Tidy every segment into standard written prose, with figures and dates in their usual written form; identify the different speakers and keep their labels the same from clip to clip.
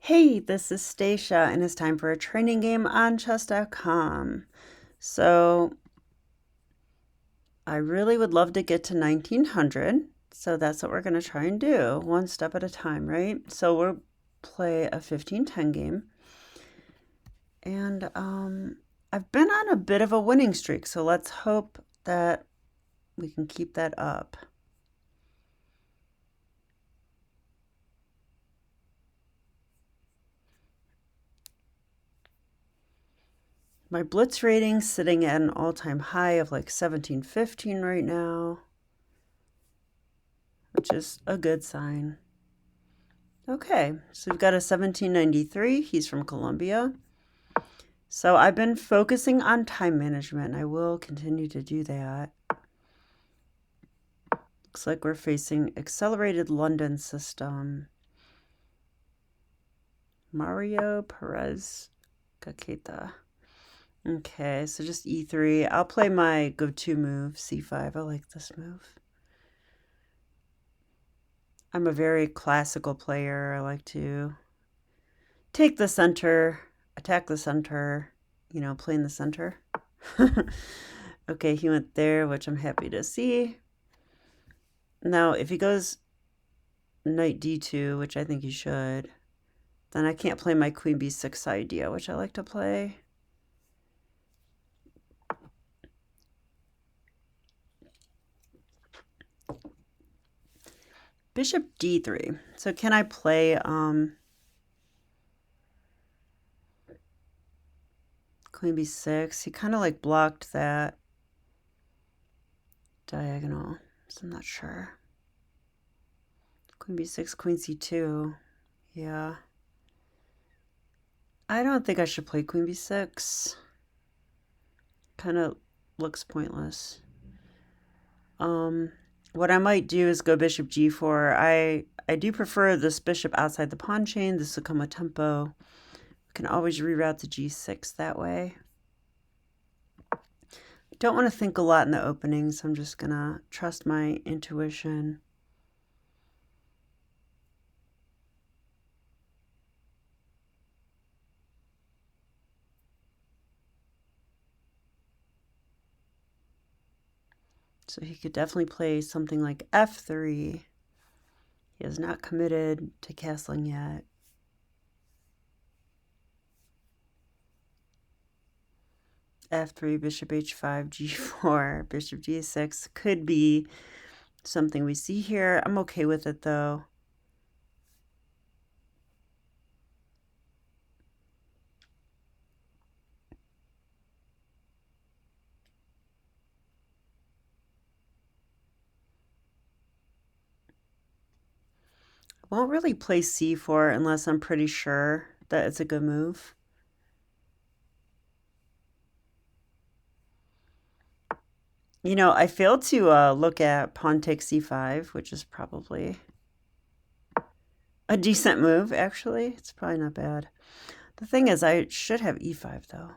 Speaker 1: Hey, this is Stacia, and it's time for a training game on chess.com. So, I really would love to get to 1900, so that's what we're going to try and do, one step at a time, right? So, we'll play a 15-10 game, and I've been on a bit of a winning streak, so let's hope that we can keep that up. My blitz rating's sitting at an all-time high of like 1715 right now, which is a good sign. Okay, so we've got a 1793. He's from Colombia. So I've been focusing on time management. I will continue to do that. Looks like we're facing accelerated London system. Mario Perez Caqueta. Okay, so just e3. I'll play my go-to move, c5. I like this move. I'm a very classical player. I like to take the center, attack the center, play in the center. Okay, he went there, which I'm happy to see. Now, if he goes knight d2, which I think he should, then I can't play my queen b6 idea, which I like to play. Bishop d3. So can I play queen b6? He kind of like blocked that diagonal, so I'm not sure. Queen b6, queen c2. Yeah. I don't think I should play queen b6. Kind of looks pointless. What I might do is go bishop g4. I do prefer this bishop outside the pawn chain. This will come with tempo. We can always reroute to g6 that way. Don't want to think a lot in the opening, so I'm just gonna trust my intuition. So he could definitely play something like f3. He is not committed to castling yet. F3, bishop h5, g4, bishop g6 could be something we see here. I'm okay with it though. Won't really play c4 unless I'm pretty sure that it's a good move. I failed to look at pawn takes c5, which is probably a decent move, actually. It's probably not bad. The thing is, I should have e5, though.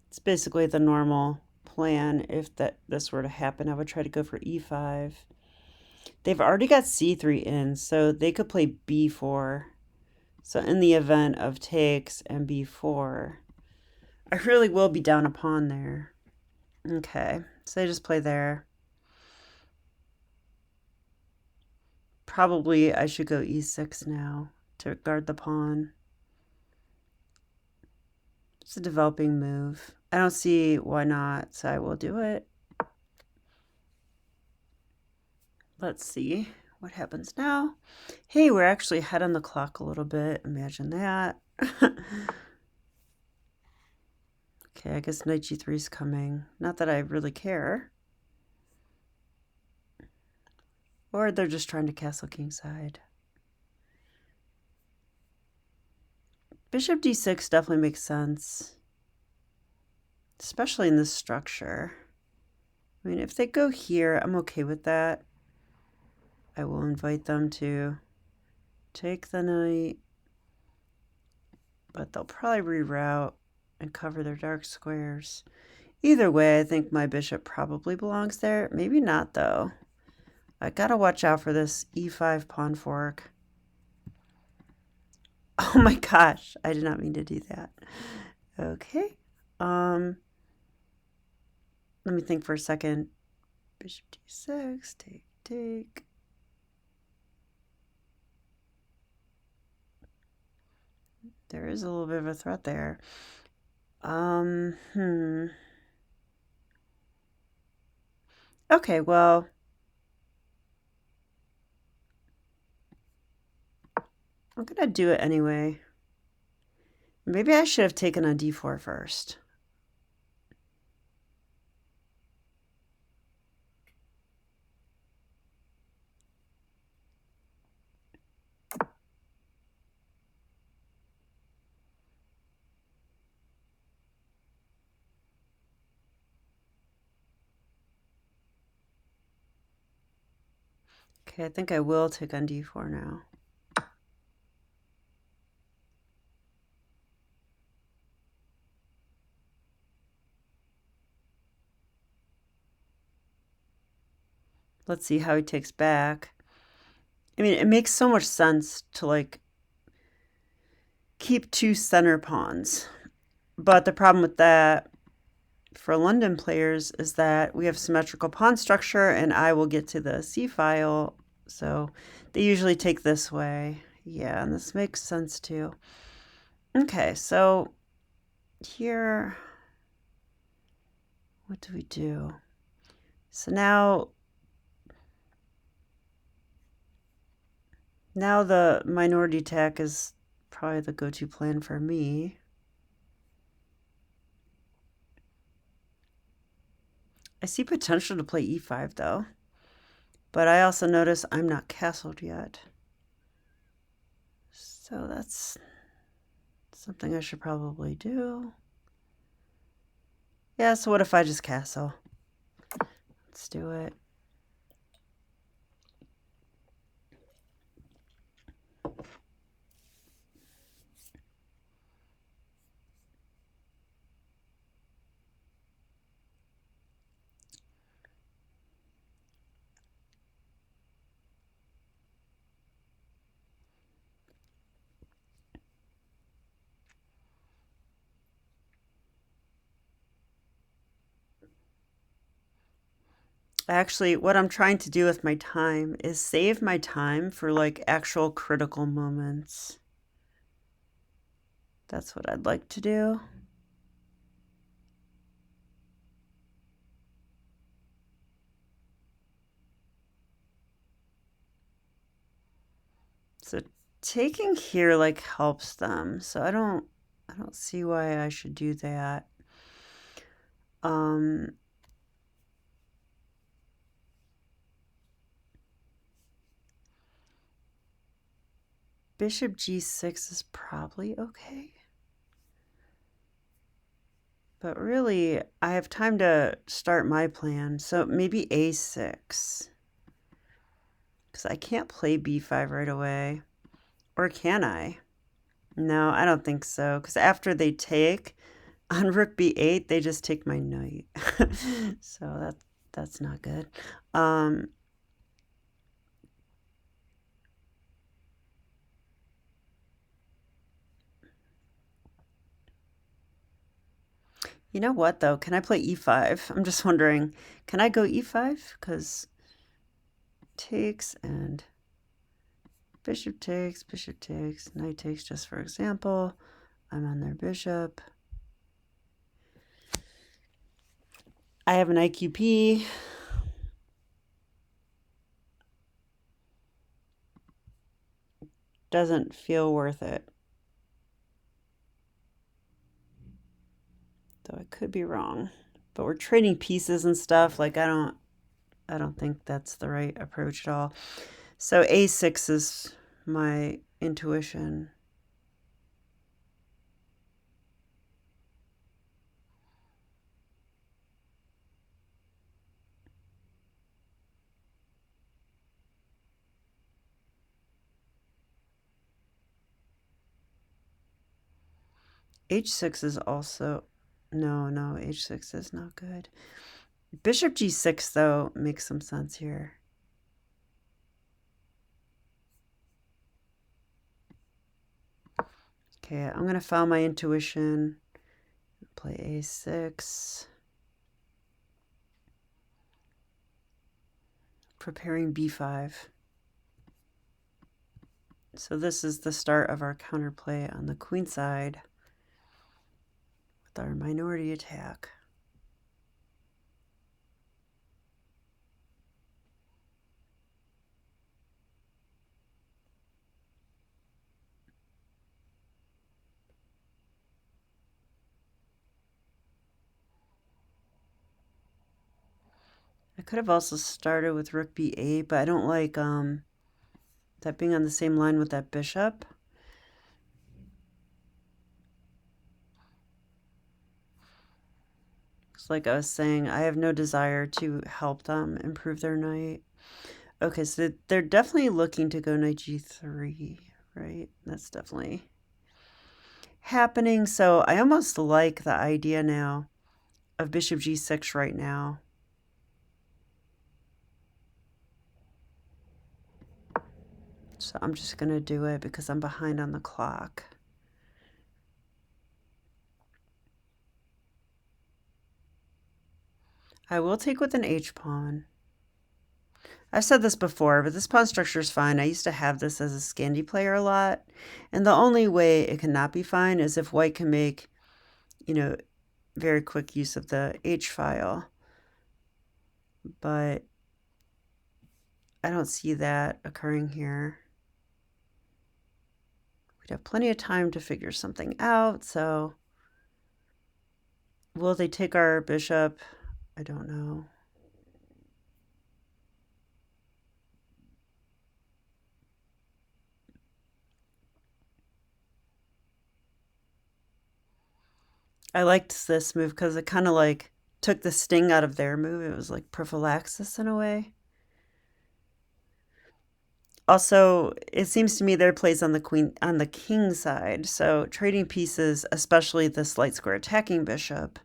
Speaker 1: It's basically the normal plan. If this were to happen, I would try to go for e5. They've already got c3 in, so they could play b4. So in the event of takes and b4, I really will be down a pawn there. Okay, so they just play there. Probably I should go e6 now to guard the pawn. It's a developing move. I don't see why not, so I will do it. Let's see what happens now. Hey, we're actually ahead on the clock a little bit. Imagine that. Okay, I guess knight g3 is coming. Not that I really care. Or they're just trying to castle kingside. Bishop d6 definitely makes sense, especially in this structure. I mean, if they go here, I'm okay with that. I will invite them to take the knight, but they'll probably reroute and cover their dark squares. Either way, I think my bishop probably belongs there. Maybe not, though. I gotta watch out for this e5 pawn fork. Oh my gosh, I did not mean to do that. Okay. Let me think for a second. Bishop d6, take. There is a little bit of a threat there. Okay, well, I'm gonna do it anyway. Maybe I should have taken on d4 first. Okay, I think I will take on d4 now. Let's see how he takes back. I mean, it makes so much sense to like keep two center pawns. But the problem with that for London players is that we have symmetrical pawn structure and I will get to the c file. So they usually take this way. Yeah, and this makes sense too. Okay, so here, what do we do? So now the minority attack is probably the go-to plan for me. I see potential to play e5 though, but I also notice I'm not castled yet. So that's something I should probably do. Yeah, so what if I just castle? Let's do it. Actually, what I'm trying to do with my time is save my time for like actual critical moments. That's what I'd like to do. So taking here like helps them. So I don't see why I should do that. Bishop g6 is probably okay. But really, I have time to start my plan. So maybe a6. Because I can't play b5 right away. Or can I? No, I don't think so. Because after they take on rook b8, they just take my knight. So that's not good. You know what, though? Can I play e5? I'm just wondering, can I go e5? Because takes and bishop takes, knight takes, just for example. I'm on their bishop. I have an IQP. Doesn't feel worth it. Though I could be wrong. But we're trading pieces and stuff. Like I don't think that's the right approach at all. So a6 is my intuition. h6 is also no, h6 is not good. Bishop g6 though makes some sense here. Okay, I'm going to follow my intuition. Play a6. Preparing b5. So this is the start of our counterplay on the queen side with our minority attack. I could have also started with rook b8, but I don't like that being on the same line with that bishop. Because like I was saying, I have no desire to help them improve their knight. Okay, so they're definitely looking to go knight g3, right? That's definitely happening. So I almost like the idea now of bishop g6 right now. So I'm just going to do it because I'm behind on the clock. I will take with an h-pawn. I've said this before, but this pawn structure is fine. I used to have this as a Scandi player a lot. And the only way it cannot be fine is if white can make, very quick use of the h-file. But I don't see that occurring here. We'd have plenty of time to figure something out, so will they take our bishop? I don't know. I liked this move because it kind of like took the sting out of their move. It was like prophylaxis in a way. Also, it seems to me there plays on the king side. So trading pieces, especially this light square attacking bishop,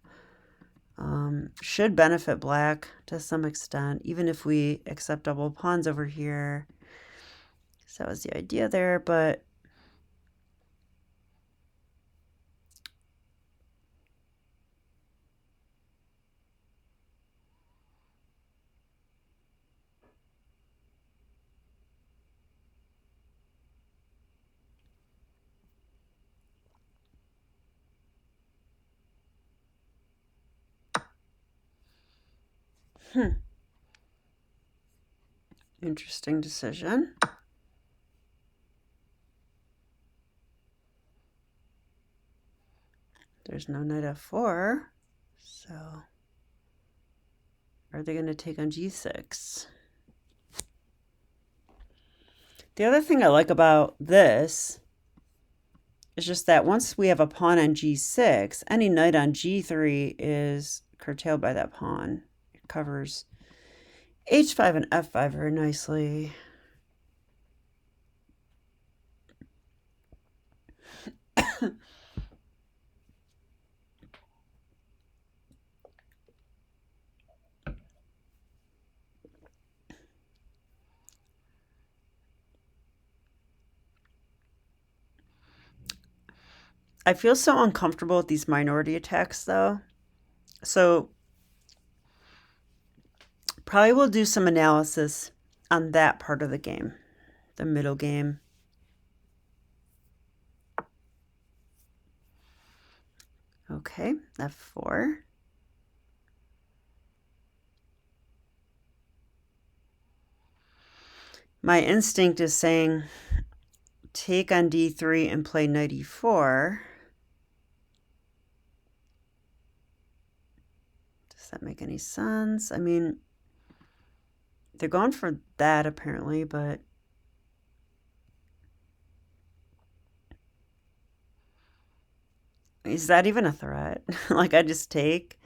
Speaker 1: should benefit black to some extent, even if we accept double pawns over here. So that was the idea there, but interesting decision. There's no knight f4, so are they going to take on g6? The other thing I like about this is just that once we have a pawn on g6, any knight on g3 is curtailed by that pawn. It covers h5 and f5 very nicely. I feel so uncomfortable with these minority attacks, though. So probably we'll do some analysis on that part of the game, the middle game. Okay, f4. My instinct is saying take on d3 and play knight e4. Does that make any sense? I mean, they're going for that apparently, but is that even a threat? Like I just take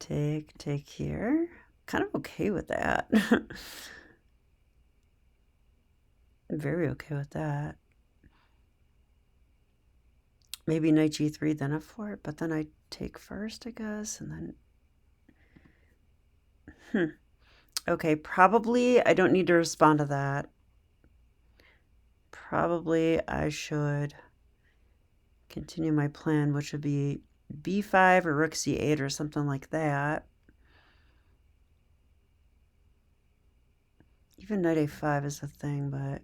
Speaker 1: here. Kind of okay with that. I'm very okay with that. Maybe knight g3, then f4, but then I take first, I guess, and then... Okay, probably I don't need to respond to that. Probably I should continue my plan, which would be b5 or rook c8 or something like that. Even knight a5 is a thing, but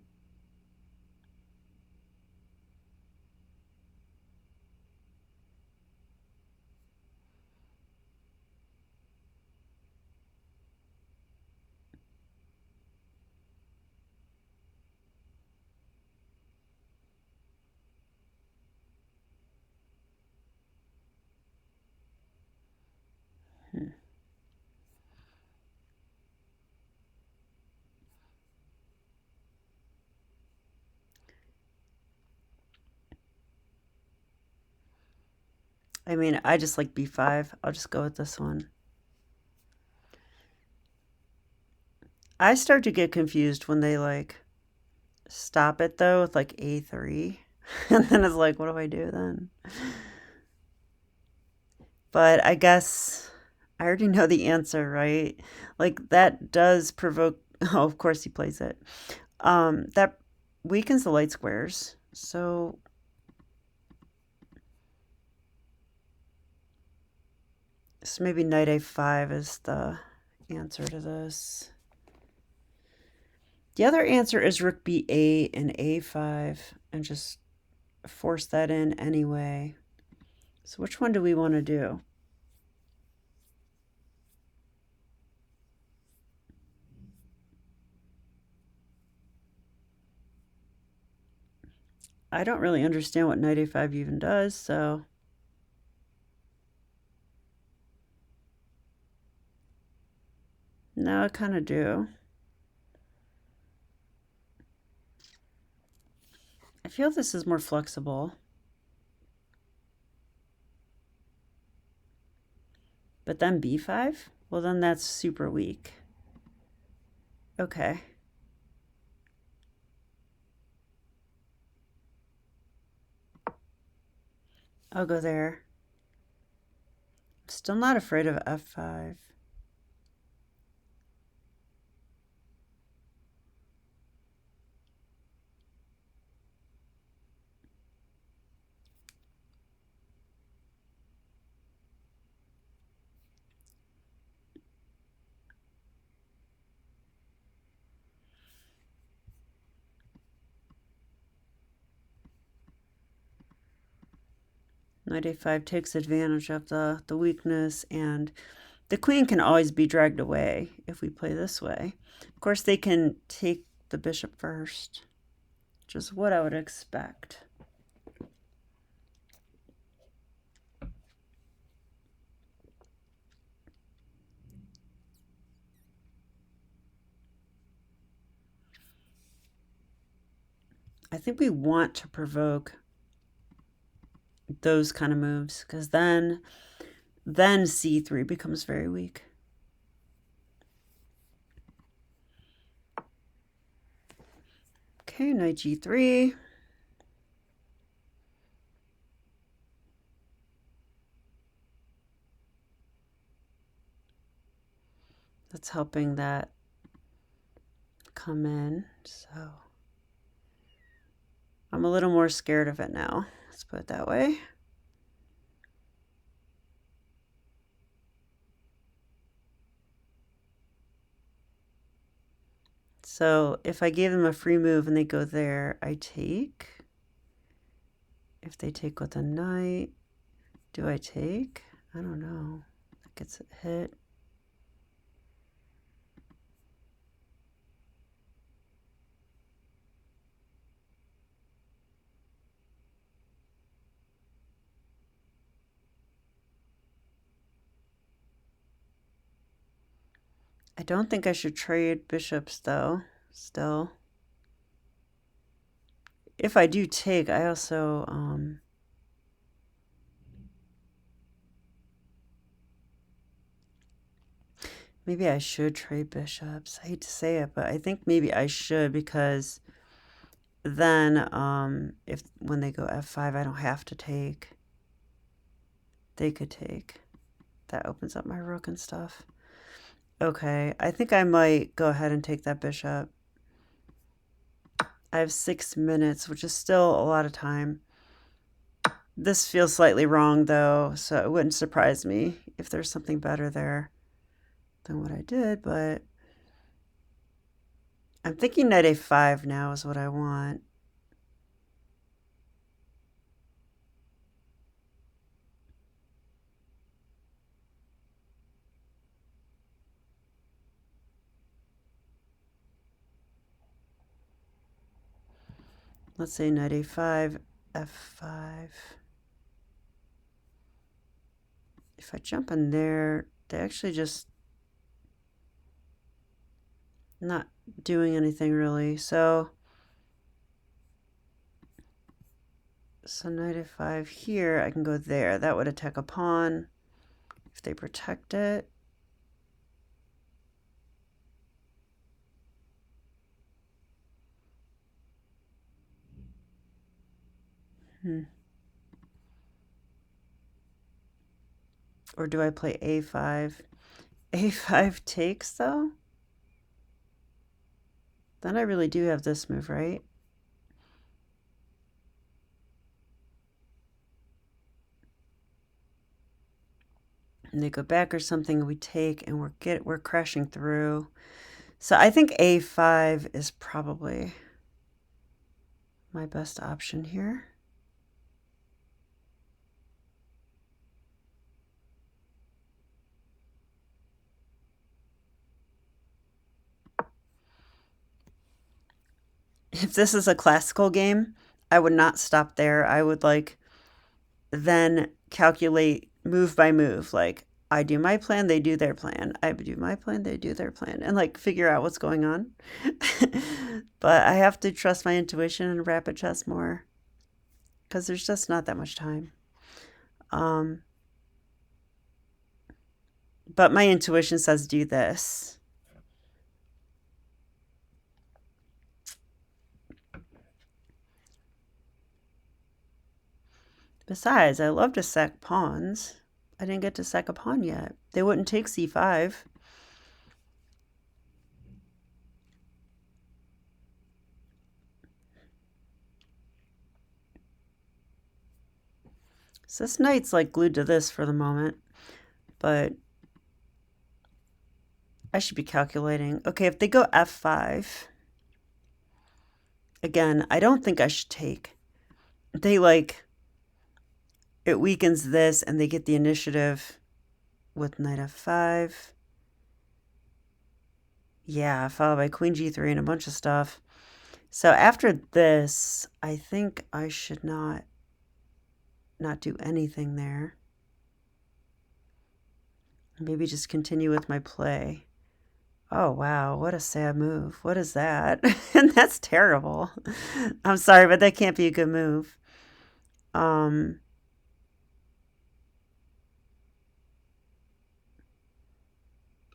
Speaker 1: I mean, I just like b5. I'll just go with this one. I start to get confused when they like stop it though with like a3. And then it's like, what do I do then? But I guess I already know the answer, right? Like that does provoke. Oh, of course he plays it. That weakens the light squares. So maybe knight a5 is the answer to this. The other answer is rook b8 and a5 and just force that in anyway. So which one do we want to do? I don't really understand what knight a5 even does, so no, I kind of do. I feel this is more flexible. But then b5? Well, then that's super weak. Okay. I'll go there. I'm still not afraid of f5. Knight a5 takes advantage of the weakness, and the queen can always be dragged away if we play this way. Of course, they can take the bishop first, which is what I would expect. I think we want to provoke those kind of moves because then c3 becomes very weak. Okay, knight g3. That's helping that come in, so I'm a little more scared of it now. Let's put it that way. So if I gave them a free move and they go there, I take. If they take with a knight, do I take? I don't know. That gets hit. I don't think I should trade bishops though, still. If I do take, I also maybe I should trade bishops. I hate to say it, but I think maybe I should because then if when they go f5, I don't have to take. They could take. That opens up my rook and stuff. Okay, I think I might go ahead and take that bishop. I have 6 minutes, which is still a lot of time. This feels slightly wrong, though, so it wouldn't surprise me if there's something better there than what I did, but I'm thinking knight a5 now is what I want. Let's say knight a5, f5. If I jump in there, they actually just not doing anything really. So knight a5 here, I can go there. That would attack a pawn if they protect it. Or do I play a5? a5 takes, though? Then I really do have this move, right? And they go back or something, we take, and we're crashing through. So I think a5 is probably my best option here. If this is a classical game, I would not stop there. I would then calculate move by move. Like, I do my plan, they do their plan. I do my plan, they do their plan. And figure out what's going on. But I have to trust my intuition and rapid chess more. Because there's just not that much time. But my intuition says do this. Besides, I love to sack pawns. I didn't get to sack a pawn yet. They wouldn't take c5. So this knight's glued to this for the moment. But I should be calculating. Okay, if they go f5, again, I don't think I should take. They it weakens this and they get the initiative with knight f5. Yeah, followed by queen g3 and a bunch of stuff. So after this, I think I should not do anything there. Maybe just continue with my play. Oh, wow, what a sad move. What is that? And that's terrible. I'm sorry, but that can't be a good move.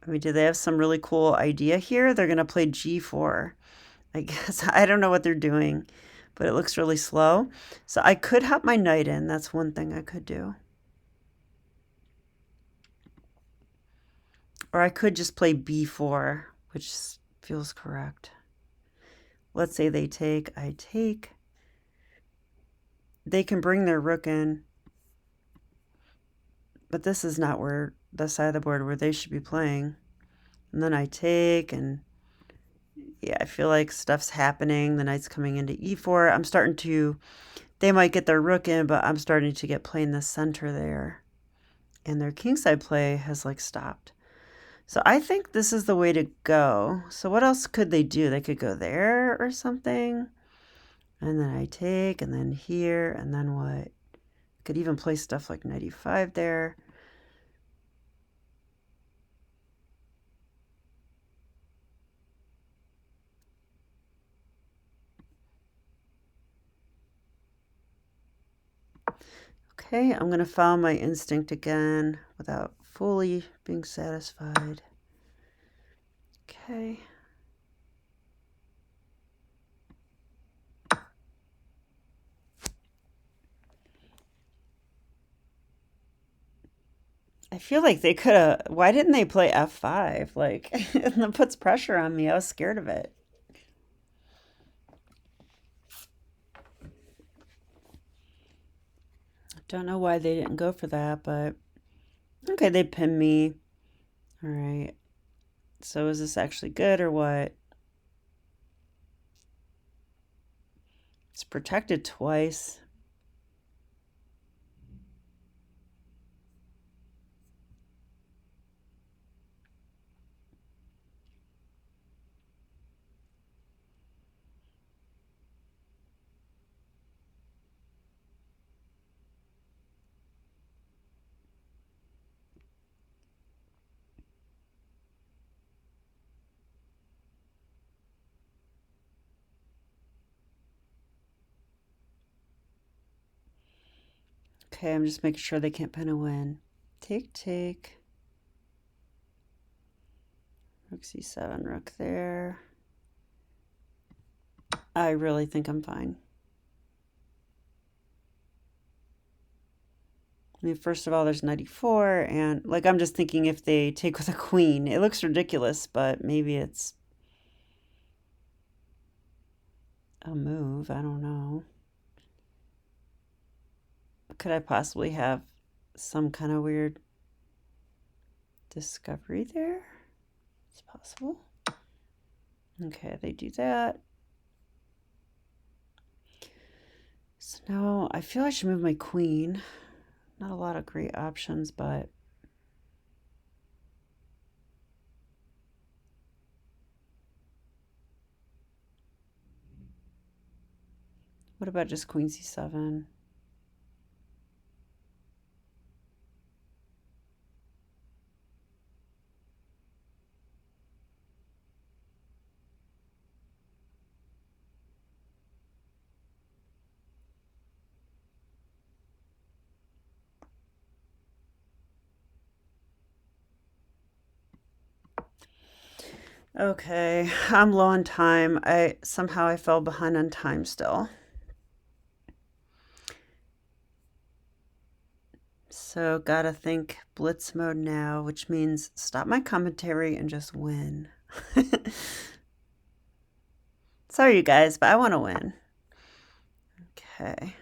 Speaker 1: I mean, do they have some really cool idea here? They're going to play g4. I guess I don't know what they're doing, but it looks really slow. So I could hop my knight in. That's one thing I could do. Or I could just play b4, which feels correct. Let's say they take, I take. They can bring their rook in, but this is not where the side of the board where they should be playing. And then I take, and yeah, I feel like stuff's happening. The knight's coming into e4. I'm starting to, they might get their rook in, but I'm starting to get play in the center there. And their kingside play has stopped. So I think this is the way to go. So what else could they do? They could go there or something. And then I take, and then here, and then what? Could even play stuff like knight e5 there. Okay, I'm going to follow my instinct again without fully being satisfied. Okay. I feel like they could have, why didn't they play f5? That puts pressure on me. I was scared of it. Don't know why they didn't go for that, but okay, they pinned me. All right. So is this actually good or what? It's protected twice. Okay, I'm just making sure they can't pin a win. Take. Rook c7, rook there. I really think I'm fine. I mean, first of all, there's knight e4, and like I'm just thinking if they take with a queen, it looks ridiculous, but maybe it's a move. I don't know. Could I possibly have some kind of weird discovery there? It's possible. Okay, they do that. So now I feel I should move my queen. Not a lot of great options, but what about just queen c7? Okay, I'm low on time. Somehow I fell behind on time still. So gotta think blitz mode now, which means stop my commentary and just win. Sorry, you guys, but I want to win. Okay.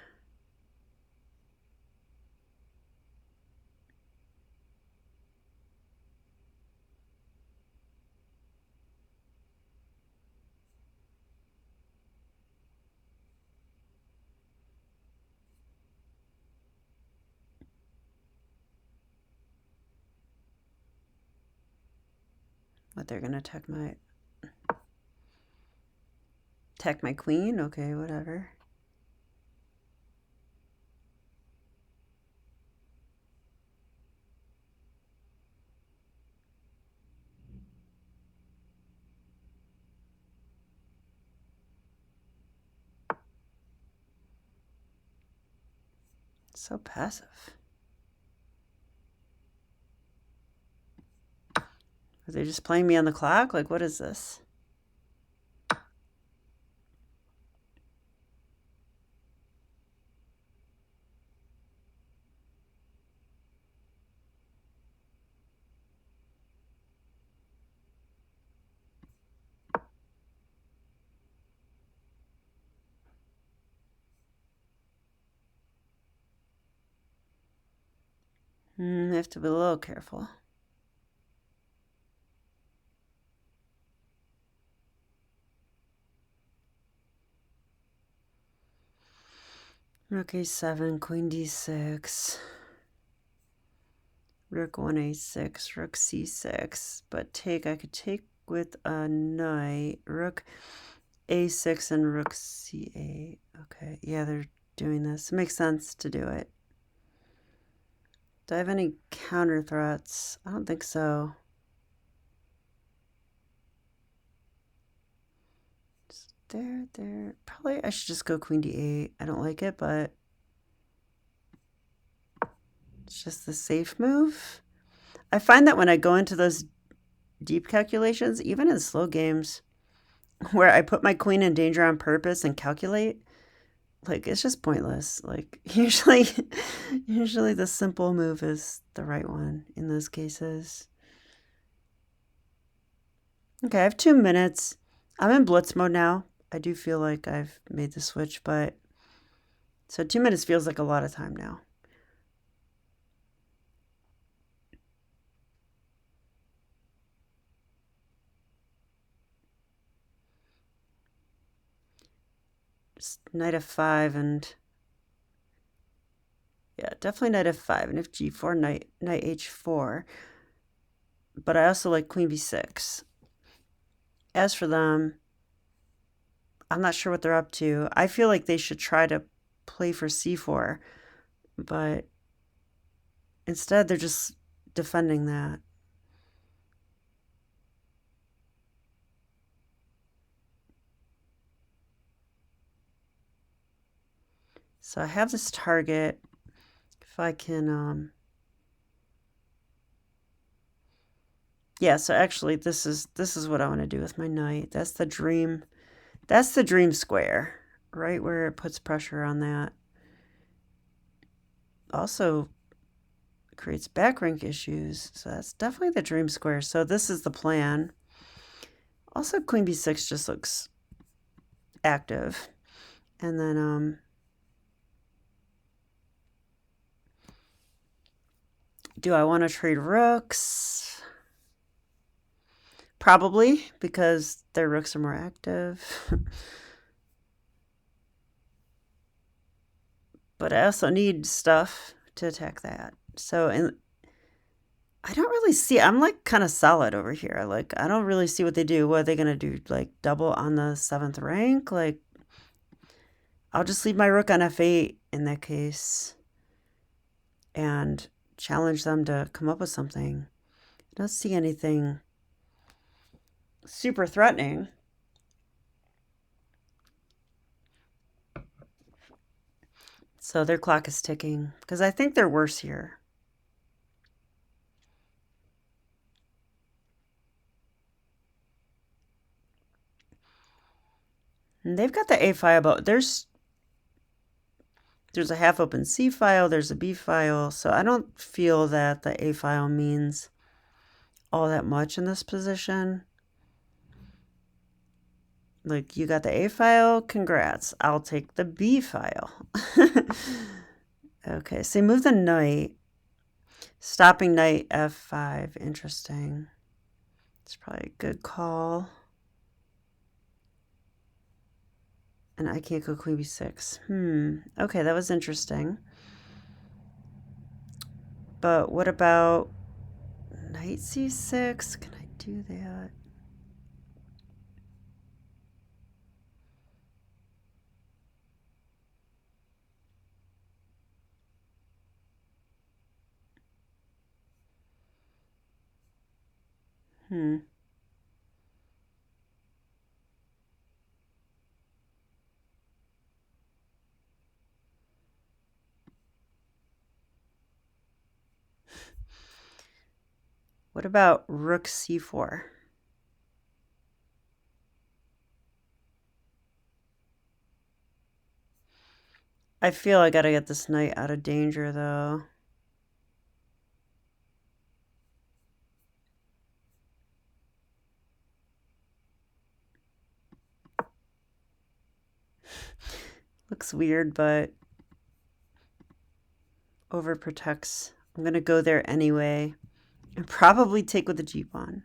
Speaker 1: What, they're gonna attack my queen? Okay, whatever. So passive. Are they just playing me on the clock? Like, what is this? I have to be a little careful. Rook a7, queen d6. Rook 1a6, rook c6. But I could take with a knight. Rook a6 and rook c8. Okay, yeah, they're doing this. It makes sense to do it. Do I have any counter threats? I don't think so. Just there. Probably I should just go queen d8. I don't like it, but it's just the safe move. I find that when I go into those deep calculations, even in slow games, where I put my queen in danger on purpose and calculate, like it's just pointless. Like usually the simple move is the right one in those cases. Okay, I have 2 minutes. I'm in blitz mode now. I do feel like I've made the switch, but so 2 minutes feels like a lot of time now. knight f5 and yeah, definitely knight f5 and if g4, knight h4. But I also like queen b6. As for them, I'm not sure what they're up to. I feel like they should try to play for c4, but instead they're just defending that. So I have this target. If I can, yeah, so actually this is what I want to do with my knight. That's the dream square, right where it puts pressure on that. Also creates back rank issues, so that's definitely the dream square. So this is the plan. Also queen b6 just looks active. And then do I want to trade rooks? Probably, because their rooks are more active. But I also need stuff to attack that. So, and I don't really see, I'm like kind of solid over here. Like, I don't really see what they do. What are they going to do? Like, double on the 7th rank? Like, I'll just leave my rook on f8 in that case and challenge them to come up with something. I don't see anything super threatening. So their clock is ticking because I think they're worse here. And they've got the A file, but there's a half open C file, there's a B file, so I don't feel that the A file means all that much in this position. Like, you got the A file, congrats. I'll take the B file. Okay, so move the knight. Stopping knight f5, interesting. It's probably a good call. And I can't go queen b6. Okay, that was interesting. But what about knight c6? Can I do that? What about rook c4? I feel I gotta get this knight out of danger, though. Looks weird, but overprotects. I'm gonna go there anyway and probably take with the g-pawn.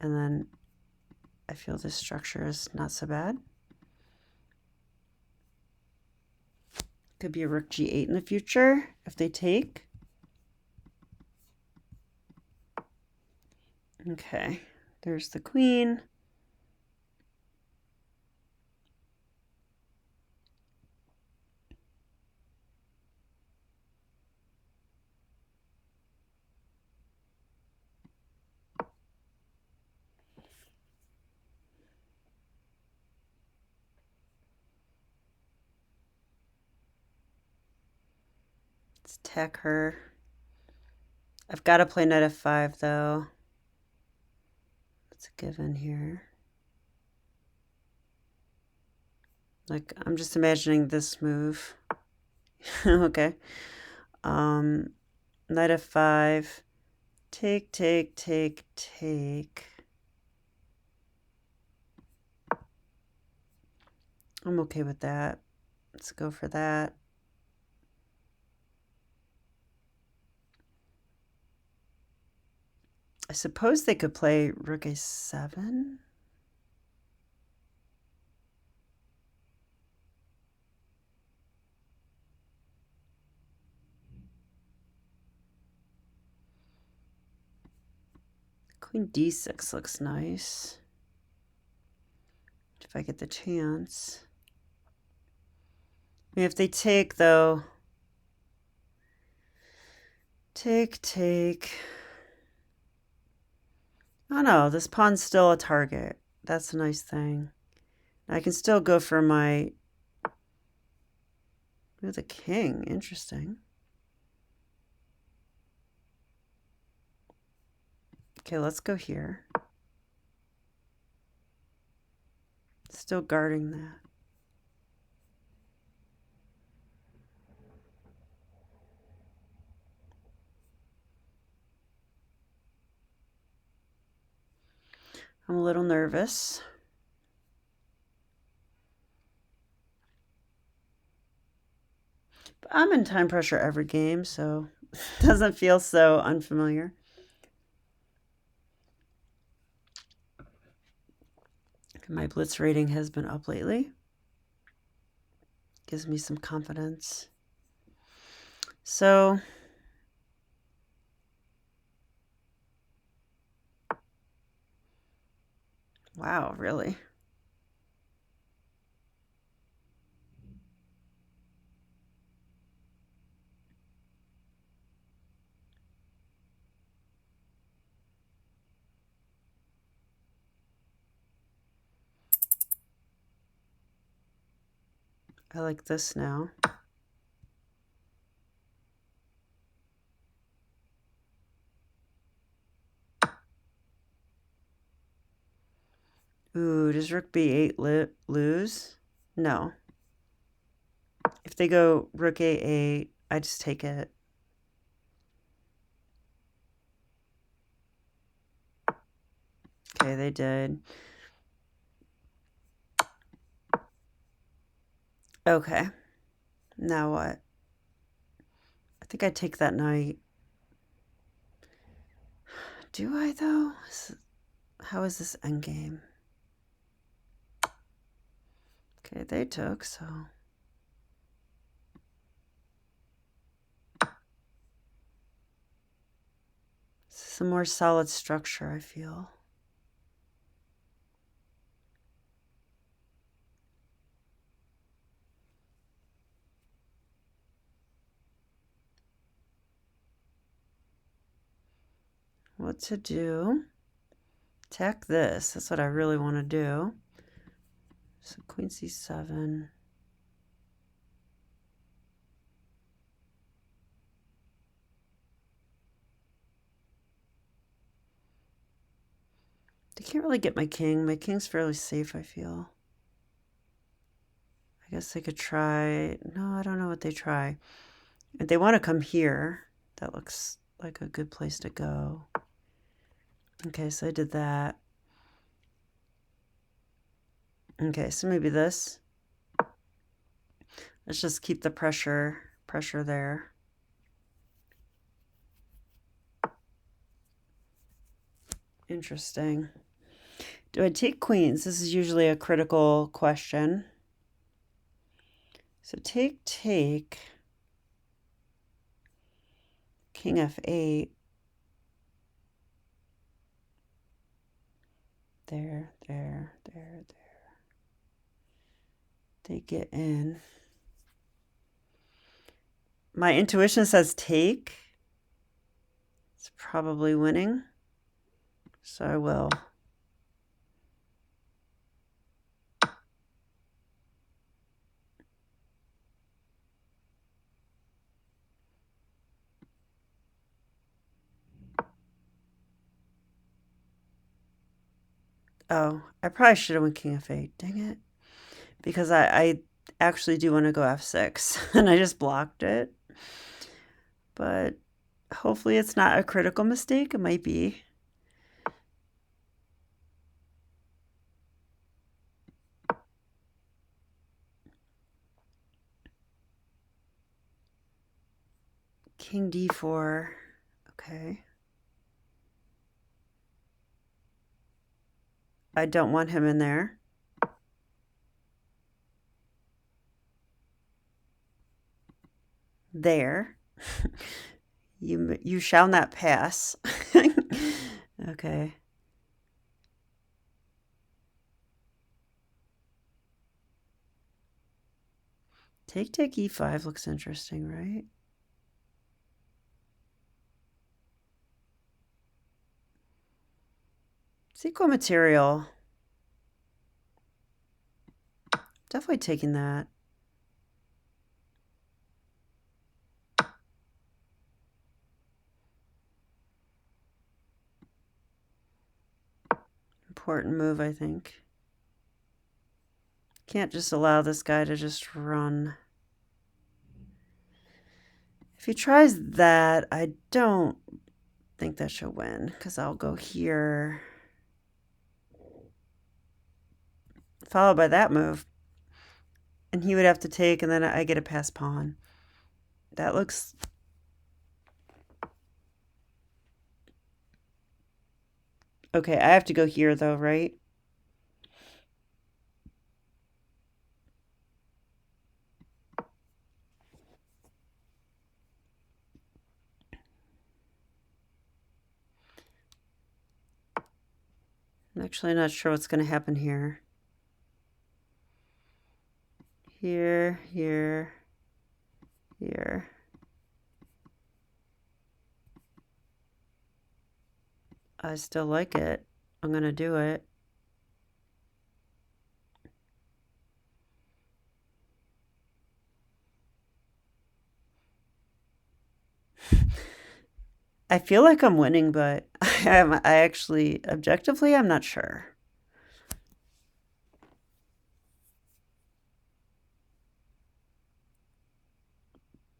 Speaker 1: And then I feel this structure is not so bad. Could be a rook g8 in the future if they take. Okay, there's the queen. Let's attack her. I've got to play knight f5 though. It's a given here. Like, I'm just imagining this move. Okay. Knight f5. Take, take, take, take. I'm okay with that. Let's go for that. I suppose they could play rook a7. Queen d6 looks nice. If I get the chance. I mean, if they take, though. Take. Oh no, this pawn's still a target. That's a nice thing. I can still go for my... Ooh, the king. Interesting. Okay, let's go here. Still guarding that. I'm a little nervous. But I'm in time pressure every game, so it doesn't feel so unfamiliar. My blitz rating has been up lately. Gives me some confidence. So wow, really? I like this now. Ooh, does rook b8 lose? No. If they go rook a8, I just take it. Okay, they did. Okay. Now what? I think I take that knight. Do I, though? How is this endgame? Okay, they took, so... This is a more solid structure, I feel. What to do? Attack this. That's what I really want to do. So queen c7. They can't really get my king. My king's fairly safe, I feel. I guess they could try... No, I don't know what they try. If they want to come here, that looks like a good place to go. Okay, so I did that. Okay, so maybe this. Let's just keep the pressure there. Interesting. Do I take queens? This is usually a critical question. So take. King f8. There. They get in. My intuition says take. It's probably winning. So I will. Oh, I probably should have went king f8. Dang it. Because I actually do want to go f6. And I just blocked it. But hopefully it's not a critical mistake. It might be. King d4. Okay. I don't want him in there. There. You shall not pass. Okay. Take e5 looks interesting, right? It's equal material. Definitely taking that. Important move, I think. Can't just allow this guy to just run. If he tries that, I don't think that should win, because I'll go here. Followed by that move. And he would have to take, and then I get a pass pawn. That looks... Okay, I have to go here, though, right? I'm actually not sure what's going to happen here. Here, here, here. I still like it. I'm going to do it. I feel like I'm winning, but I actually, objectively, I'm not sure.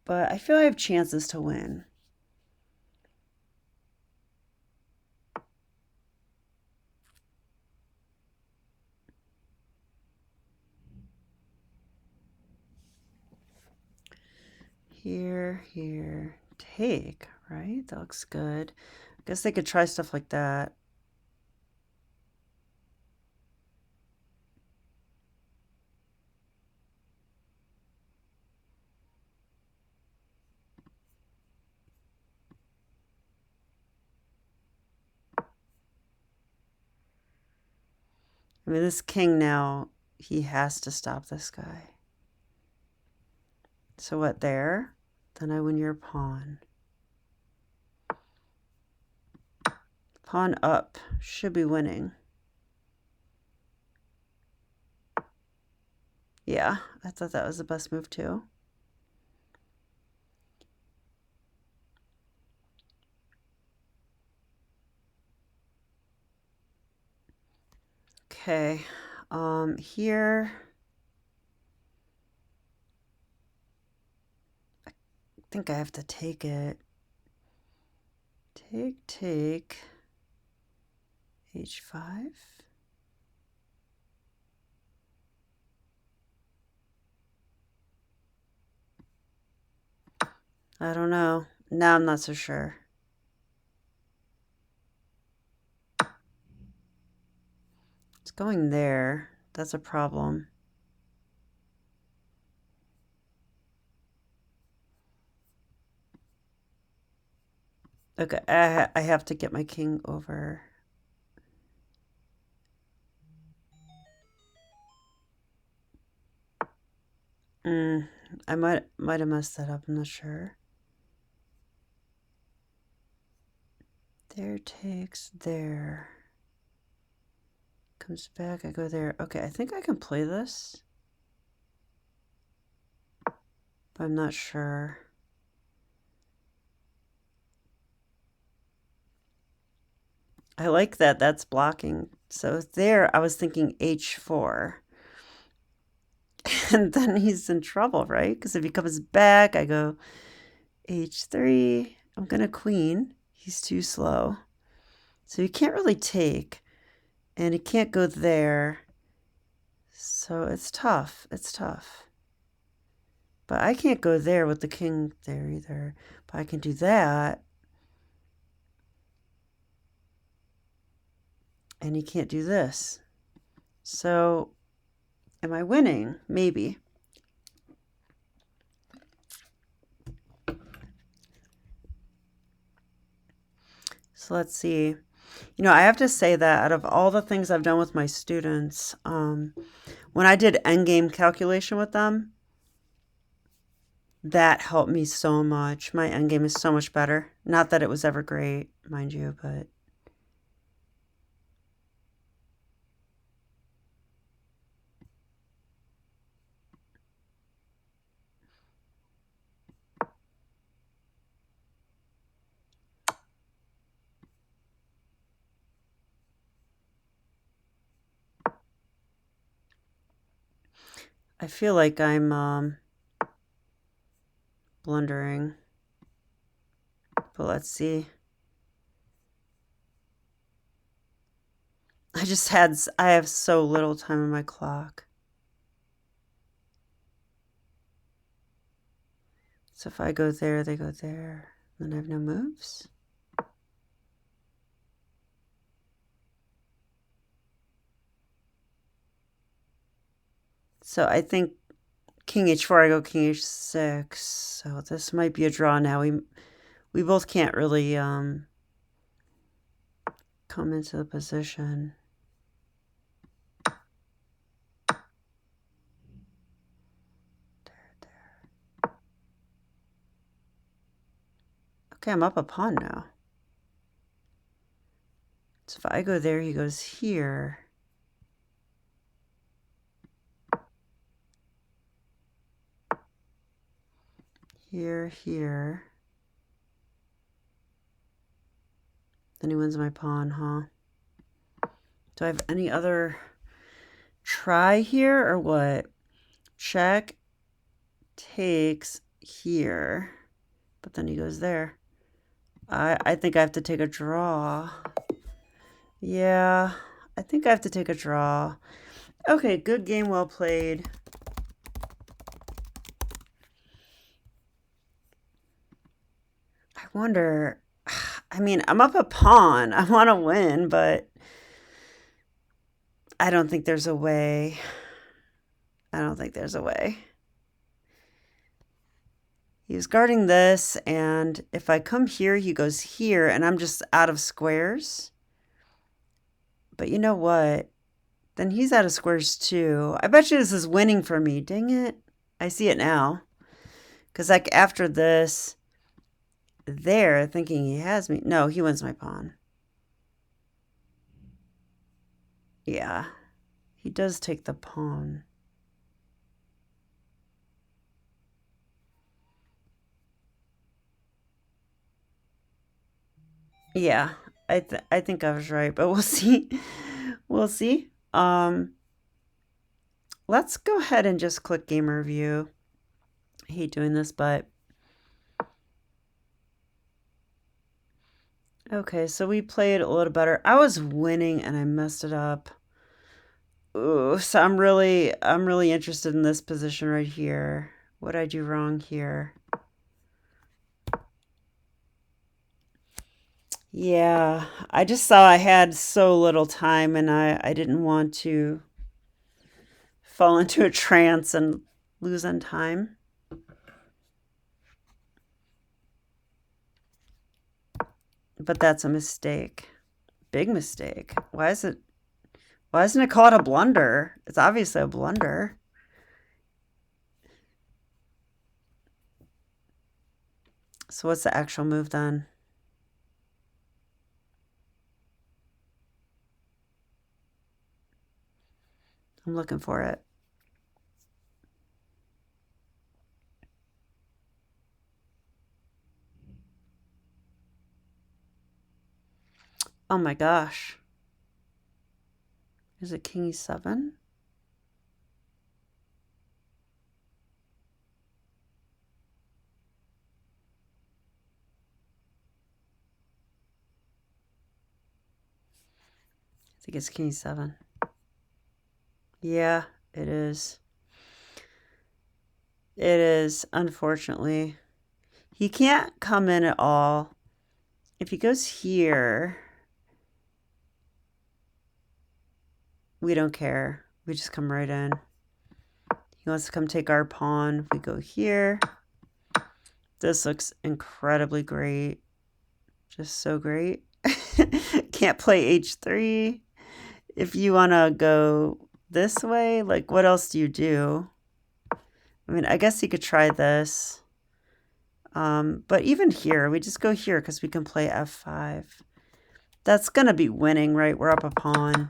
Speaker 1: But I feel I have chances to win. Here, here, take, right? That looks good. I guess they could try stuff like that. I mean, this king now, he has to stop this guy. So what, there? Then I win your pawn. Pawn up. Should be winning. Yeah, I thought that was the best move too. Okay, here... I think I have to take it. Take... h5. I don't know. Now I'm not so sure. It's going there. That's a problem. Okay, I have to get my king over. I might have messed that up. I'm not sure. There takes there. Comes back. I go there. Okay, I think I can play this. But I'm not sure. I like that that's blocking. So there, I was thinking h4. And then he's in trouble, right? Because if he comes back, I go h3. I'm going to queen. He's too slow. So he can't really take. And he can't go there. So it's tough. It's tough. But I can't go there with the king there either. But I can do that. And he can't do this. So am I winning? Maybe. So let's see. You know, I have to say that out of all the things I've done with my students, when I did endgame calculation with them, that helped me so much. My endgame is so much better. Not that it was ever great, mind you, but I feel like I'm blundering. But let's see. I have so little time on my clock. So if I go there, they go there. Then I have no moves. So I think King H4, I go King H6. So this might be a draw now. We both can't really come into the position. There. Okay, I'm up a pawn now. So if I go there, he goes here. Here. Then he wins my pawn, huh? Do I have any other try here or what? Check takes here, but then he goes there. I think I have to take a draw. Yeah, I think I have to take a draw. Okay, good game, well played. I wonder, I mean, I'm up a pawn. I want to win, but I don't think there's a way. I don't think there's a way. He was guarding this, and if I come here, he goes here, and I'm just out of squares. But you know what? Then he's out of squares too. I bet you this is winning for me. Dang it. I see it now. Because like after this, there, thinking he has me. No, he wins my pawn. Yeah, he does take the pawn. Yeah, I think I was right, but we'll see. We'll see. Let's go ahead and just click game review. I hate doing this, but okay, so we played a little better. I was winning and I messed it up. Ooh, so I'm really interested in this position right here. What did I do wrong here? Yeah, I just saw I had so little time and I didn't want to fall into a trance and lose on time. But that's a mistake. Big mistake. Why isn't it called a blunder? It's obviously a blunder. So what's the actual move then? I'm looking for it. Oh my gosh. Is it King E7? I think it's King E7. Yeah, it is. It is, unfortunately. He can't come in at all. If he goes here, we don't care. We just come right in. He wants to come take our pawn. We go here. This looks incredibly great. Just so great. can't play h3. If you want to go this way, like what else do you do? I mean, I guess you could try this. But even here, we just go here because we can play f5. That's going to be winning, right? We're up a pawn.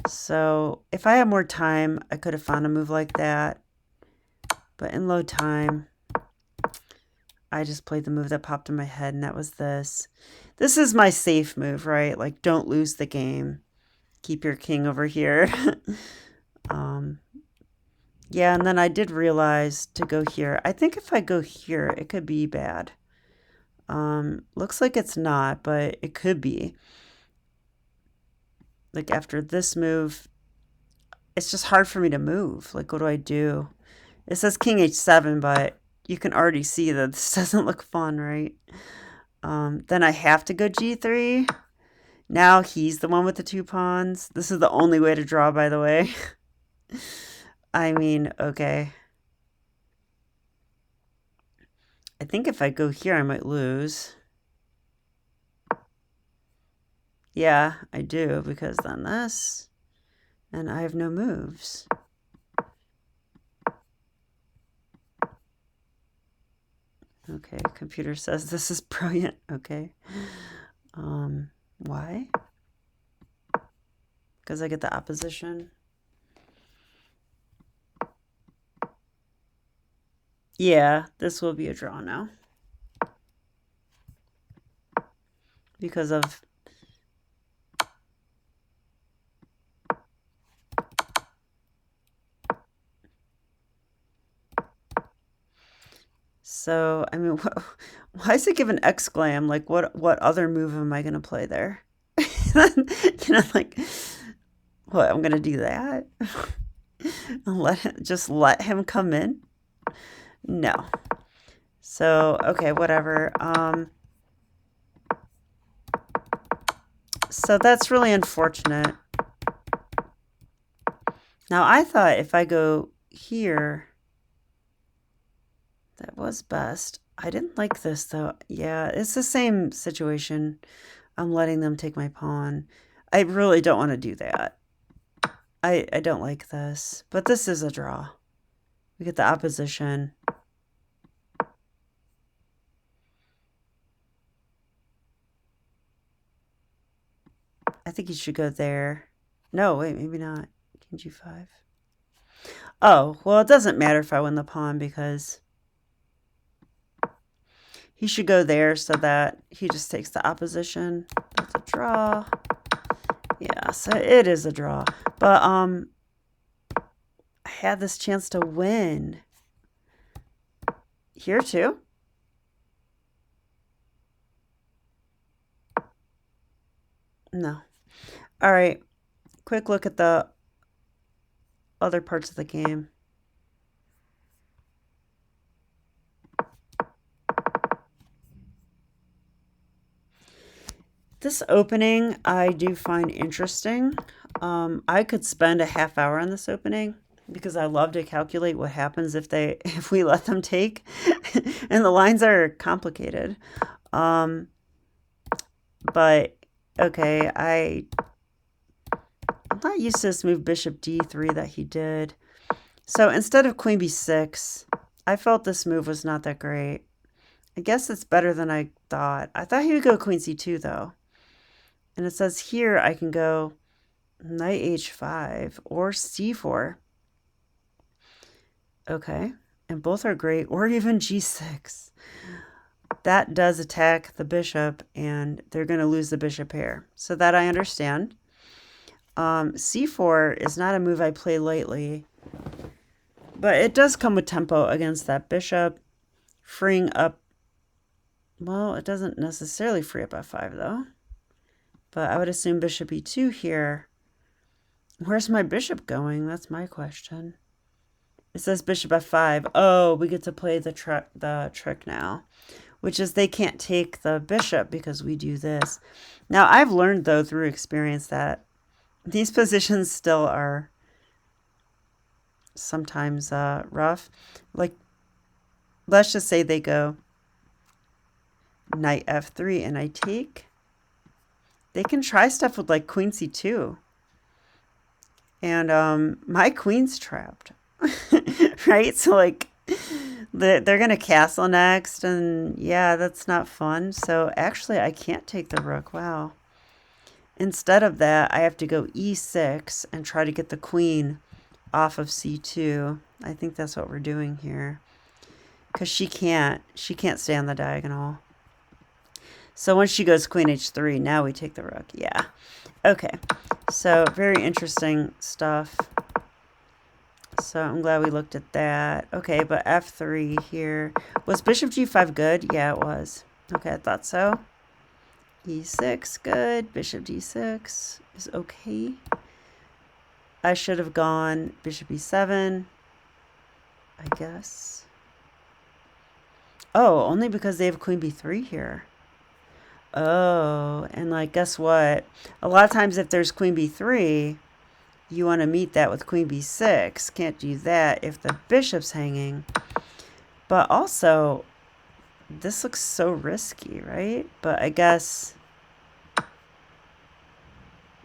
Speaker 1: So if I had more time, I could have found a move like that. But in low time, I just played the move that popped in my head, and that was this. This is my safe move, right? Like, don't lose the game. Keep your king over here. Yeah, and then I did realize to go here. I think if I go here, it could be bad. Looks like it's not, but it could be. Like after this move, it's just hard for me to move. Like, what do I do? It says king h7, but you can already see that this doesn't look fun, right? Then I have to go g3. Now he's the one with the 2 pawns. This is the only way to draw, by the way. I mean, okay. I think if I go here, I might lose. Yeah, I do, because then this, and I have no moves. Okay, computer says this is brilliant. Okay. Why? Because I get the opposition. Yeah, this will be a draw now. Because of... So, I mean, why is it given exclam? Like, what other move am I going to play there? Like, what, I'm going to do that? Just let him come in? No. So, okay, whatever. So that's really unfortunate. Now, I thought if I go here, that was best. I didn't like this, though. Yeah, it's the same situation. I'm letting them take my pawn. I really don't want to do that. I don't like this. But this is a draw. We get the opposition. I think you should go there. No, wait, maybe not. King g5. Oh, well, it doesn't matter if I win the pawn because he should go there so that he just takes the opposition. That's a draw. Yeah, so it is a draw. But I had this chance to win. Here too. No. All right. Quick look at the other parts of the game. This opening I do find interesting. I could spend a half hour on this opening because I love to calculate what happens if we let them take. And the lines are complicated. But okay, I'm not used to this move bishop d3 that he did. So instead of queen b6, I felt this move was not that great. I guess it's better than I thought. I thought he would go queen c2 though. And it says here I can go knight h5 or c4. Okay, and both are great, or even g6. That does attack the bishop, and they're going to lose the bishop pair. So that I understand. c4 is not a move I play lightly, but it does come with tempo against that bishop, freeing up. Well, it doesn't necessarily free up f5 though. But I would assume bishop e2 here. Where's my bishop going? That's my question. It says bishop f5. Oh, we get to play the trick now, which is they can't take the bishop because we do this. Now, I've learned, though, through experience that these positions still are sometimes rough. Like, let's just say they go knight f3 and I take. They can try stuff with like queen c2. And my queen's trapped. Right? So like they're going to castle next, and yeah, that's not fun. So actually I can't take the rook. Wow. Instead of that, I have to go e6 and try to get the queen off of c2. I think that's what we're doing here. Because she can't stay on the diagonal. So once she goes queen h3, now we take the rook. Yeah. Okay. So very interesting stuff. So I'm glad we looked at that. Okay, but f3 here. Was bishop g5 good? Yeah, it was. Okay, I thought so. e6, good. Bishop d6 is okay. I should have gone bishop e7, I guess. Oh, only because they have queen b3 here. Oh, and like, guess what? A lot of times if there's queen b3, you want to meet that with queen b6. Can't do that if the bishop's hanging. But also, this looks so risky, right? But I guess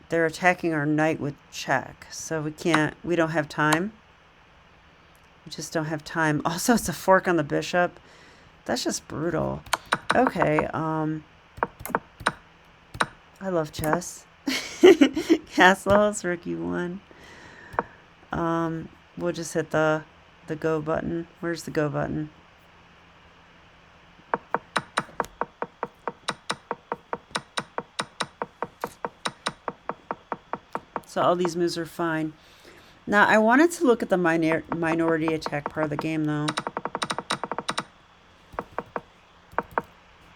Speaker 1: they're attacking our knight with check. So we don't have time. We just don't have time. Also, it's a fork on the bishop. That's just brutal. Okay, I love chess. Castles, rook e1. We'll just hit the go button. Where's the go button? So all these moves are fine. Now, I wanted to look at the minority attack part of the game, though.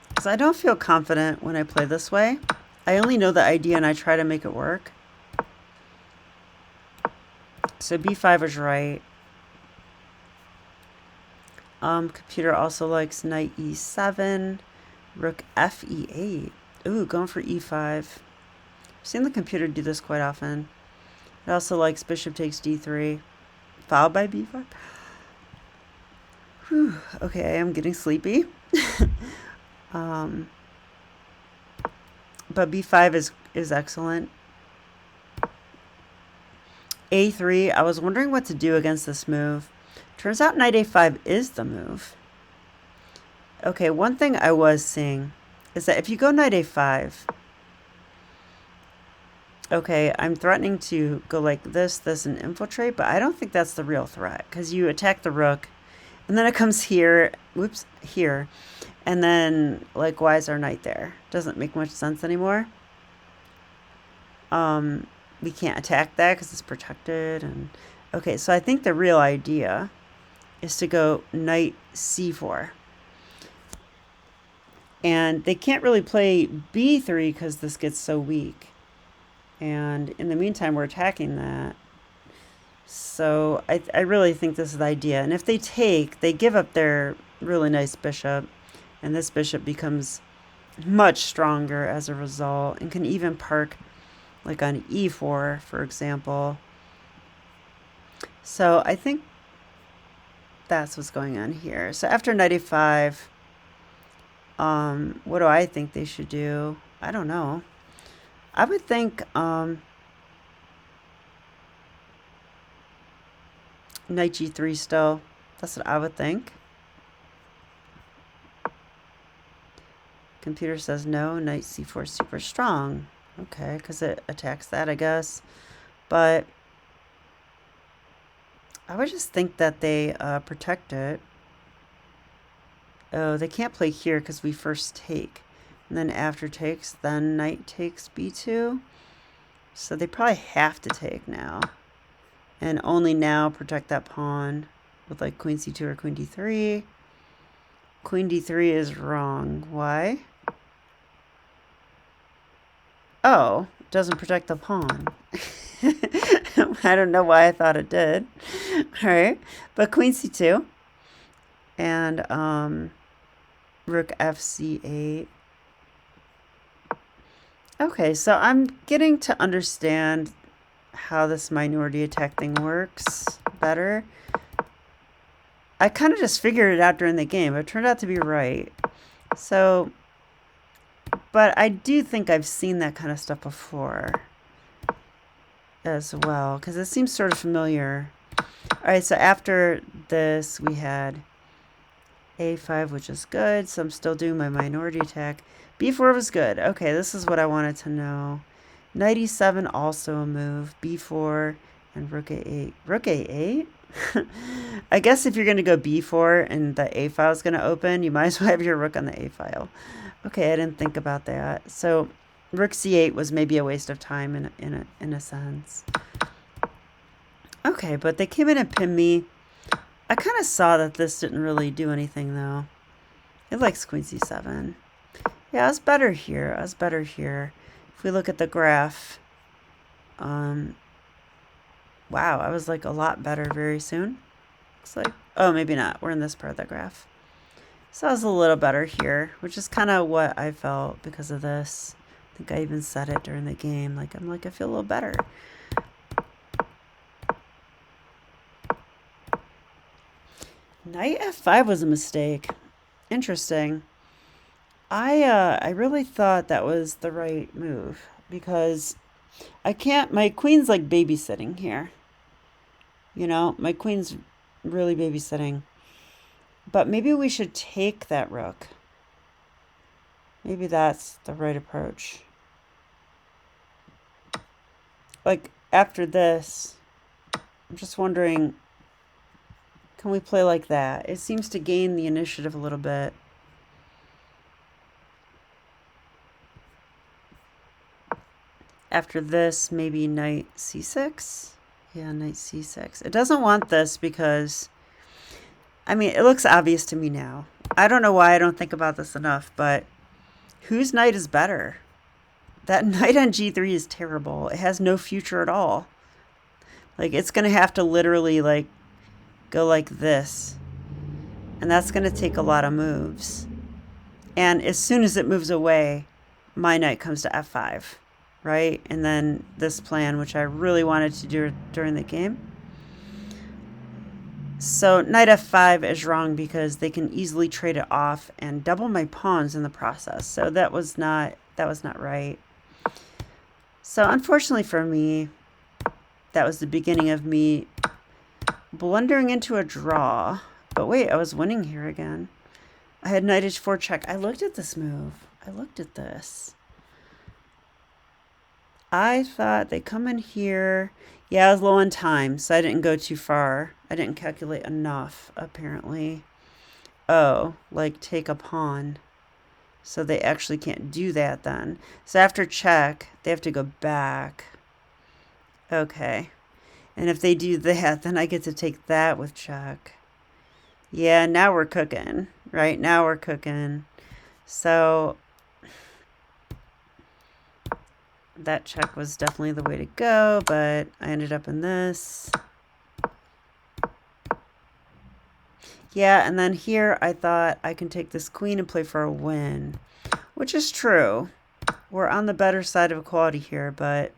Speaker 1: Because I don't feel confident when I play this way. I only know the idea and I try to make it work. So b5 is right. Computer also likes knight e7, rook f e8. Ooh, going for e5. I've seen the computer do this quite often. It also likes bishop takes d3, followed by b5. Whew, okay, I'm getting sleepy. But b5 is excellent. a3, I was wondering what to do against this move. Turns out knight a5 is the move. Okay, one thing I was seeing is that if you go knight a5, okay, I'm threatening to go like this, and infiltrate, but I don't think that's the real threat, because you attack the rook, and then it comes here, whoops, here, and then, like, why is our knight there? Doesn't make much sense anymore. We can't attack that because it's protected, and okay, so I think the real idea is to go knight c4. And they can't really play b3 because this gets so weak. And in the meantime, we're attacking that. So I really think this is the idea. And if they take, they give up their really nice bishop. And this bishop becomes much stronger as a result. And can even park like on e4, for example. So I think that's what's going on here. So after knight a5, what do I think they should do? I don't know. I would think knight g3 still. That's what I would think. Computer says no, knight c4 is super strong. Okay, because it attacks that, I guess. But I would just think that they protect it. Oh, they can't play here because we first take. And then after takes, then knight takes b2. So they probably have to take now. And only now protect that pawn with like queen c2 or queen d3. Queen d3 is wrong. Why? Oh, it doesn't protect the pawn. I don't know why I thought it did. All right, but queen c2 and rook f c8. Okay, so I'm getting to understand how this minority attack thing works better. I kind of just figured it out during the game. It turned out to be right. So But I do think I've seen that kind of stuff before as well, because it seems sort of familiar. All right, so after this, we had A5, which is good. So I'm still doing my minority attack. B4 was good. Okay, this is what I wanted to know. Knight E7, also a move. B4 and Rook A8. Rook A8? I guess if you're going to go B4 and the A file is going to open, you might as well have your rook on the A file. Okay, I didn't think about that. So Rook C8 was maybe a waste of time in a sense. Okay, but they came in and pinned me. I kind of saw that this didn't really do anything, though. It likes Queen C7. Yeah, I was better here. I was better here. If we look at the graph, wow, I was like a lot better very soon. Looks like, oh, maybe not. We're in this part of the graph. So I was a little better here, which is kind of what I felt because of this. I think I even said it during the game. Like, I'm like, I feel a little better. Knight F5 was a mistake. Interesting. I really thought that was the right move because I can't, my queen's like babysitting here. You know, my queen's really babysitting. But maybe we should take that rook. Maybe that's the right approach. Like, after this, I'm just wondering, can we play like that? It seems to gain the initiative a little bit. After this, maybe knight c6. Yeah, knight c6. It doesn't want this because, I mean, it looks obvious to me now. I don't know why I don't think about this enough, but whose knight is better? That knight on g3 is terrible. It has no future at all. Like, it's going to have to literally, like, go like this. And that's going to take a lot of moves. And as soon as it moves away, my knight comes to f5, right? And then this plan, which I really wanted to do during the game. So knight f5 is wrong because they can easily trade it off and double my pawns in the process. So that was not right. So unfortunately for me, that was the beginning of me blundering into a draw. But wait, I was winning here again. I had knight h4 check. I looked at this move. I looked at this. I thought they come in here. Yeah, I was low on time, so I didn't go too far. I didn't calculate enough, apparently. Oh, like take a pawn. So they actually can't do that then. So after check, they have to go back. Okay. And if they do that, then I get to take that with check. Yeah, now we're cooking, right? Now we're cooking. So that check was definitely the way to go, but I ended up in this. Yeah, and then here I thought I can take this queen and play for a win, which is true. We're on the better side of equality here, but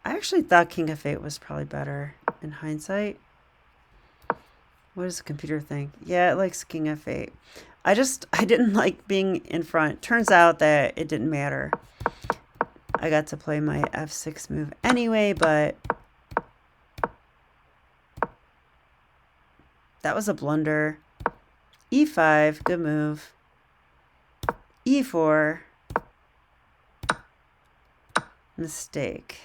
Speaker 1: I actually thought king f8 was probably better in hindsight. What does the computer think? Yeah, it likes king f8. I didn't like being in front. Turns out that it didn't matter. I got to play my f6 move anyway, but that was a blunder. e5, good move. e4, mistake.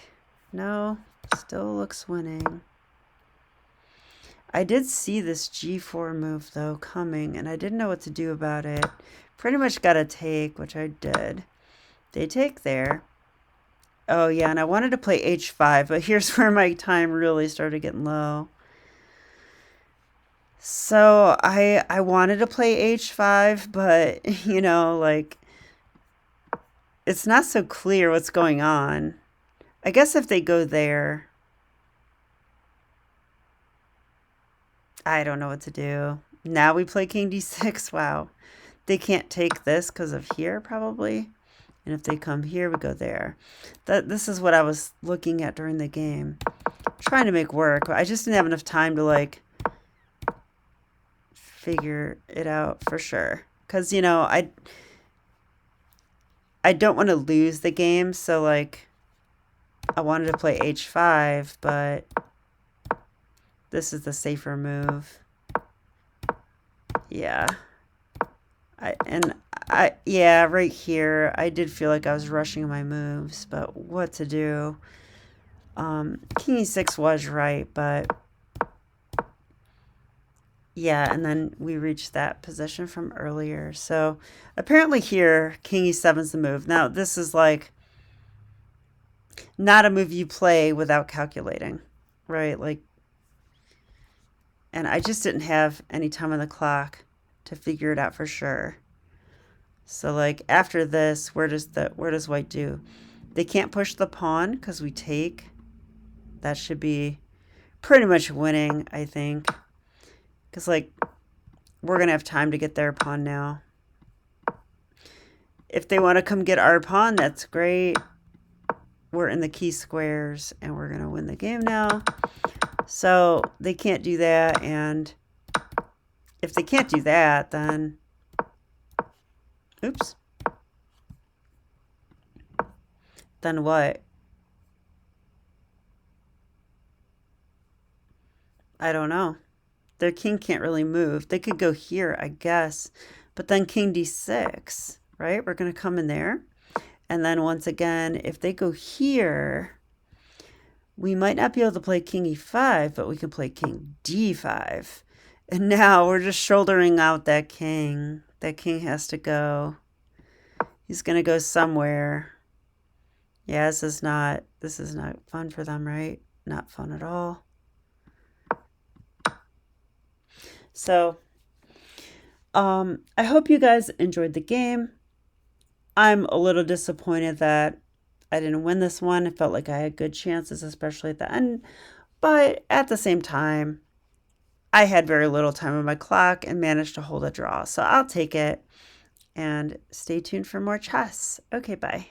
Speaker 1: No, still looks winning. I did see this g4 move, though, coming, and I didn't know what to do about it. Pretty much got to take, which I did. They take there. Oh, yeah, and I wanted to play h5, but here's where my time really started getting low. So I wanted to play h5, but, you know, like, it's not so clear what's going on. I guess if they go there, I don't know what to do. Now we play king d6. Wow. They can't take this because of here, probably. And if they come here, we go there. This is what I was looking at during the game. Trying to make work. I just didn't have enough time to, like, figure it out for sure. Because, you know, I don't want to lose the game, so like I wanted to play h5, but this is the safer move. Yeah. Yeah, right here, I did feel like I was rushing my moves, but what to do? King e6 was right, but yeah, and then we reached that position from earlier. So apparently here, king e7 is the move. Now, this is like not a move you play without calculating, right? Like, and I just didn't have any time on the clock to figure it out for sure. So like after this, where does white do? They can't push the pawn because we take. That should be pretty much winning, I think. Because like we're going to have time to get their pawn now. If they want to come get our pawn, that's great. We're in the key squares and we're going to win the game now. So they can't do that. And if they can't do that, then, oops. Then what? I don't know. Their king can't really move. They could go here, I guess. But then king d6, right? We're going to come in there. And then once again, if they go here, we might not be able to play king e5, but we can play king d5. And now we're just shouldering out that king. That king has to go. He's going to go somewhere. Yeah, this is not fun for them, right? Not fun at all. So, I hope you guys enjoyed the game. I'm a little disappointed that I didn't win this one. I felt like I had good chances, especially at the end. But at the same time, I had very little time on my clock and managed to hold a draw. So I'll take it. And stay tuned for more chess. Okay, bye.